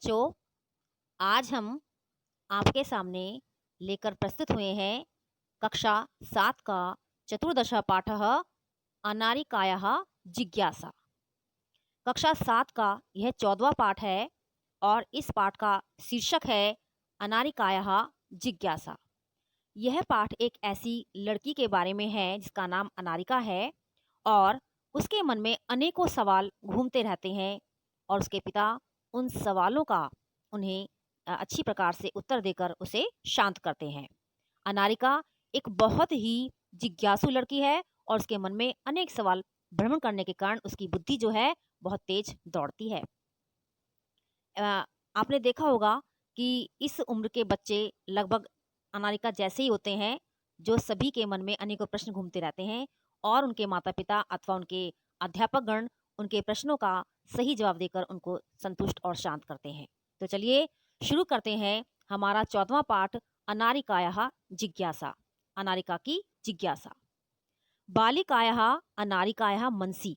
बच्चों, आज हम आपके सामने लेकर प्रस्तुत हुए हैं कक्षा 7 का चतुर्दश पाठः अनारिकायाः जिज्ञासा। कक्षा 7 का यह 14वां पाठ है और इस पाठ का शीर्षक है अनारिकायाः जिज्ञासा। यह पाठ एक ऐसी लड़की के बारे में है जिसका नाम अनारिका है और उसके मन में अनेकों सवाल घूमते रहते हैं और उसके पिता उन सवालों का उन्हें अच्छी प्रकार से उत्तर देकर उसे शांत करते हैं। अनारिका एक बहुत ही जिज्ञासु लड़की है और उसके मन में अनेक सवाल भ्रमण करने के कारण उसकी बुद्धि जो है बहुत तेज दौड़ती है। आपने देखा होगा कि इस उम्र के बच्चे लगभग अनारिका जैसे ही होते हैं, जो सभी के मन में अनेकों प्रश्न घूमते रहते हैं और उनके माता पिता अथवा उनके अध्यापक गण उनके प्रश्नों का सही जवाब देकर उनको संतुष्ट और शांत करते हैं। तो चलिए शुरू करते हैं हमारा 14वां पाठ अनारिकायाः जिज्ञासा। अनारिका की जिज्ञासा। बालिकायाः अनारिकायाः मनसि।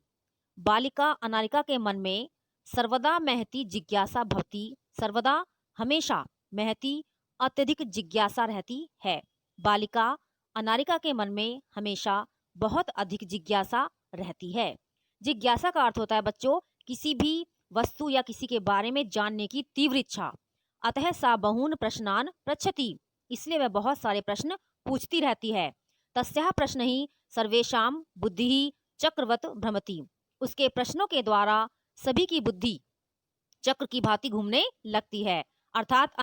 बालिका अनारिका के मन में सर्वदा महती जिज्ञासा भवती। सर्वदा हमेशा महती अत्यधिक जिज्ञासा रहती है। बालिका अनारिका के मन में हमेशा बहुत अधिक जिज्ञासा रहती है। जिज्ञासा का अर्थ होता है बच्चों किसी भी वस्तु या किसी के बारे में जानने की तीव्र इच्छा। अतः सा बहून प्रश्नान पृच्छति, इसलिए वह बहुत सारे प्रश्न पूछती रहती है। तस्याः प्रश्न ही सर्वेषां बुद्धि चक्रवत भ्रमति। उसके प्रश्नों के द्वारा सभी की बुद्धि चक्र की भांति घूमने लगती है, अर्थात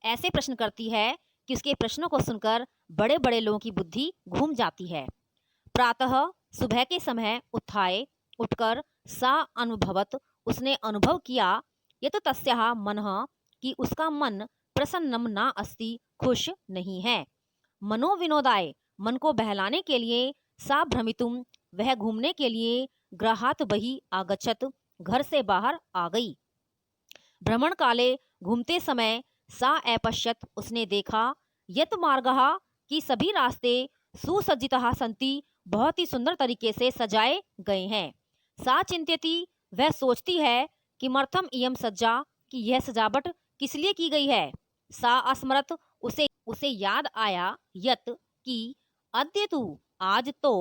ऐसे प्रश्न करती है कि उसके प्रश्नों को सुनकर बड़े बड़े लोगों की बुद्धि घूम जाती है। प्रातः सुबह के समय उत्थाय उठकर सा अनुभवत, उसने अनुभव किया यत तस्याः मनः कि उसका मन प्रसन्नम ना अस्ति, खुश नहीं है। मनोविनोदाय, मन को बहलाने के लिए, सा भ्रमितुम, वह घूमने के लिए, गृहात् बहि आगच्छत, घर से बाहर आ गई। भ्रमण काले, घूमते समय, सा अपश्यत, उसने देखा, यत मार्गः, कि सभी रास्ते, सुसज्जितः सन्ति, बहुत ही सुंदर तरीके से सजाए गए हैं। सा चिंत्यति, वह सोचती है, किमर्थम इयं सज्जा, कि यह सजावट किस लिए की गई है। सा स्मरत, उसे याद आया, यत कि अद्य तु, आज तो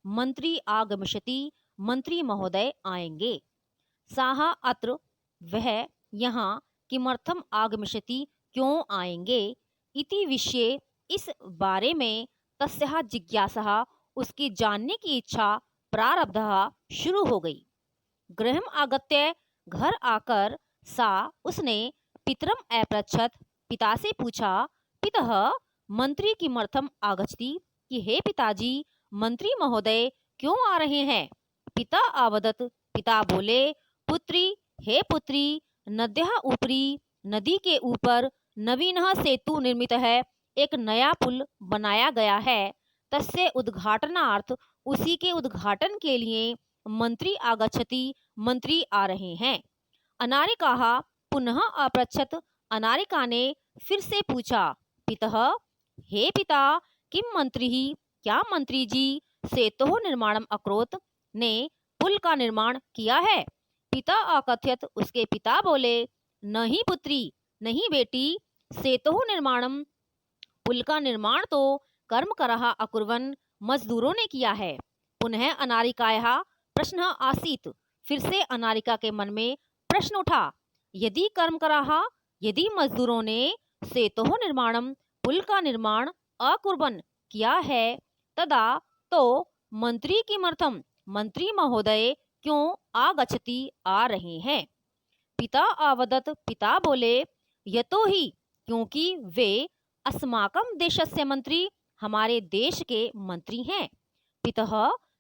मंत्री आगमिष्यति, मंत्री महोदय आएंगे। साहा अत्र, वह यहाँ, किमर्थम आगमिष्यति, क्यों आएंगे, इति विषये, इस बारे में, तस्याः जिज्ञासा, उसकी जानने की इच्छा, प्रारब्धः, शुरू हो गई। गृहम् आगत्य, घर आकर, सा, उसने, पितरम अपृच्छत, पिता से पूछा, पितः मंत्री किमर्थम आगच्छति, कि हे पिताजी, मंत्री महोदय क्यों आ रहे हैं। पिता आवदत, पिता बोले, पुत्री, हे पुत्री, नद्याः उपरि, नदी के ऊपर, नवीनः सेतु निर्मित है, एक नया पुल बनाया गया है। तस्य उद्घाटनार्थ, उसी के उद्घाटन के लिए, मंत्री आगच्छति, मंत्री आ रहे हैं। अनारिकाः पुनः अपृच्छत, अनारिका ने फिर से पूछा, पितः, हे पिता, किम मंत्रिः, क्या मंत्री जी, सेतोः निर्माणम अकरोत्, ने पुल का निर्माण किया है। पिता अकथयत, उसके पिता बोले, नहीं पुत्री, नहीं बेटी, सेतोः निर्माणम, पुल का निर्माण तो कर्मकरः अकुर्वन्, मजदूरों ने किया है। पुनः अनारिकायाः प्रश्नः आसीत्, फिर से अनारिका के मन में प्रश्न उठा, यदि कर्मकरः, यदि मजदूरों ने, सेतोः निर्माणम, पुल का निर्माण अकुर्वन्, किया है, तदा तो मंत्री किमर्थम, मंत्री महोदय क्यों आगच्छति, आ रहे हैं। पिता आवदत, पिता बोले, यतो ही, क्योंकि वे अस्माकं देशस्य मंत्री, हमारे देश के मंत्री हैं। पितः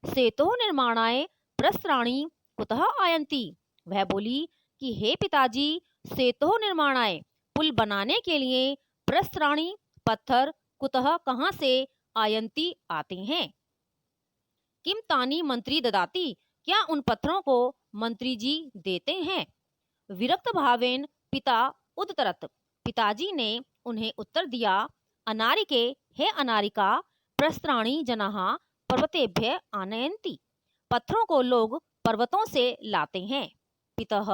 सेतोः निर्माणाय प्रस्त्राणि कुतः आयन्ति, वह बोली कि हे पिताजी, सेतोः निर्माणाय, पुल बनाने के लिए, प्रस्त्राणि, पत्थर, कुतः, कहाँ से, आयन्ति, आते हैं। किम तानी मंत्री ददाति, क्या उन पत्थरों को मंत्री जी देते हैं। विरक्त भावेन पिता उद्धरत, पिताजी ने उन्हें उत्तर दिया, अनारिके, हे अनारिका, प्रस्त्राणि जनाः पर्वतेभ्यः आनयन्ति, पत्थरों को लोग पर्वतों से लाते हैं। पितः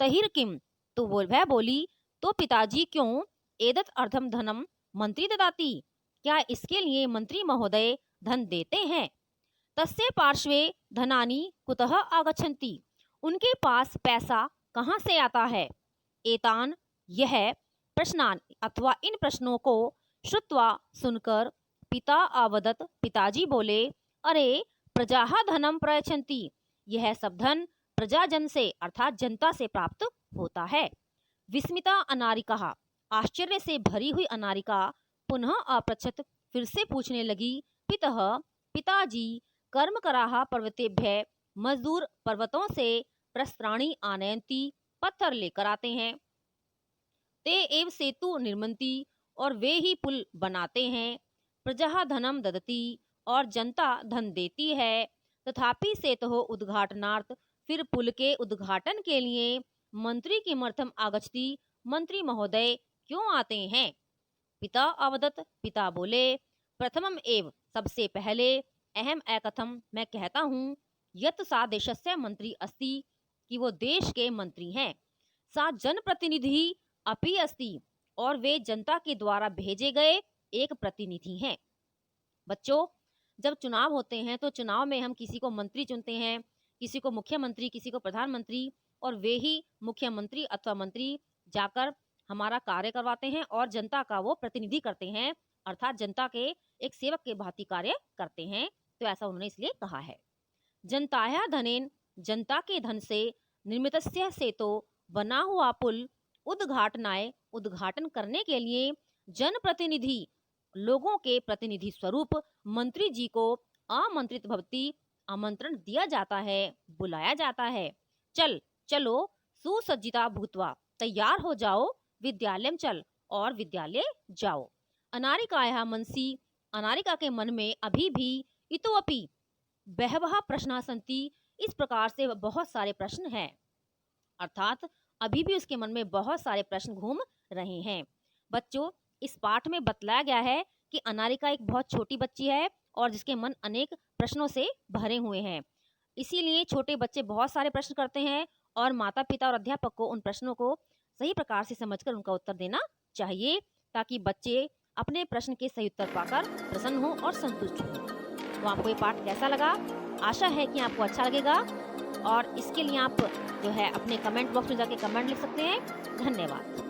तहिर्किम, तो वह बोली, तो पिताजी क्यों एतत् अर्धम धनम मंत्री ददाति, क्या इसके लिए मंत्री महोदय धन देते हैं? तस्य पार्श्वे धनानि कुतः आगच्छन्ति, उनके पास पैसा कहाँ से आता है? एतान, यह प्रश्नान अथवा इन प्रश्नों को श्रुत्वा सुनकर पिता अवदत्, पिताजी बोले, अरे प्रजाः धनम प्रयच्छन्ति, यह सब धन प्रजाजन से अर्थात जनता से प्राप्त होता है। विस्मिता अनारिका, आश्चर्य से भरी हुई अनारिका पुनः अपृच्छत, फिर से पूछने लगी, पितः, पिताजी, कर्मकराः पर्वतेभ्यः, मजदूर पर्वतों से प्रस्त्राणि आनयन्ति, पत्थर लेकर आते हैं, ते एव सेतु निर्मन्ति, और वे ही पुल बनाते हैं, प्रजा धनम ददति, और जनता धन देती है, तथापि सेतुः उद्घाटनार्थ, फिर पुल के उद्घाटन के लिए मंत्री किमर्थम आगच्छति, मंत्री महोदय क्यों आते हैं? पिता अवदत्, पिता बोले, प्रथमम एव, सबसे पहले, अहम एकथम, मैं कहता हूँ, यत् सा देशस्य मंत्री अस्ति, कि वो देश के मंत्री हैं, सा जनप्रतिनिधि अपि अस्ति, और वे जनता के द्वारा भेजे गए एक प्रतिनिधि हैं। बच्चों, जब चुनाव होते हैं तो चुनाव में हम किसी को मंत्री चुनते हैं, किसी को मुख्यमंत्री, किसी को प्रधानमंत्री, और वे ही मुख्यमंत्री अथवा मंत्री जाकर हमारा कार्य करवाते हैं और जनता का वो प्रतिनिधि करते हैं, अर्थात जनता के एक सेवक के भांति कार्य करते हैं। तो ऐसा उन्होंने इसलिए कहा है। जनताया धनेन, जनता के धन से, निर्मितस्य सेतो, बना हुआ पुल, उद्घाटनाय, उद्घाटन करने के लिए, जनप्रतिनिधि, लोगों के प्रतिनिधि स्वरूप, मंत्री जी को आमंत्रित भवति, आमंत्रण दिया जाता है, बुलाया जाता है। चलो सुसज्जिता भूत्वा, तैयार हो जाओ, विद्यालय चल, और विद्यालय जाओ। अनारिकायाः मनसि, अनारिका के मन में अभी भी, इतोपि बहवः प्रश्नाः सन्ति, इस प्रकार से बहुत सारे प्रश्न हैं, अर्थात अभी भी उसके मन में बहुत सारे प्रश्न घूम रहे हैं। बच्चों, इस पाठ में बतलाया गया है कि अनारिका एक बहुत छोटी बच्ची है और जिसके मन अनेक प्रश्नों से भरे हुए हैं। इसीलिए छोटे बच्चे बहुत सारे प्रश्न करते हैं और माता पिता और अध्यापक को उन प्रश्नों को सही प्रकार से समझकर उनका उत्तर देना चाहिए, ताकि बच्चे अपने प्रश्न के सही उत्तर पाकर प्रसन्न हो और संतुष्ट हो। तो आपको ये पाठ कैसा लगा? आशा है कि आपको अच्छा लगेगा, और इसके लिए आप जो है अपने कमेंट बॉक्स में जाके कमेंट लिख सकते हैं। धन्यवाद।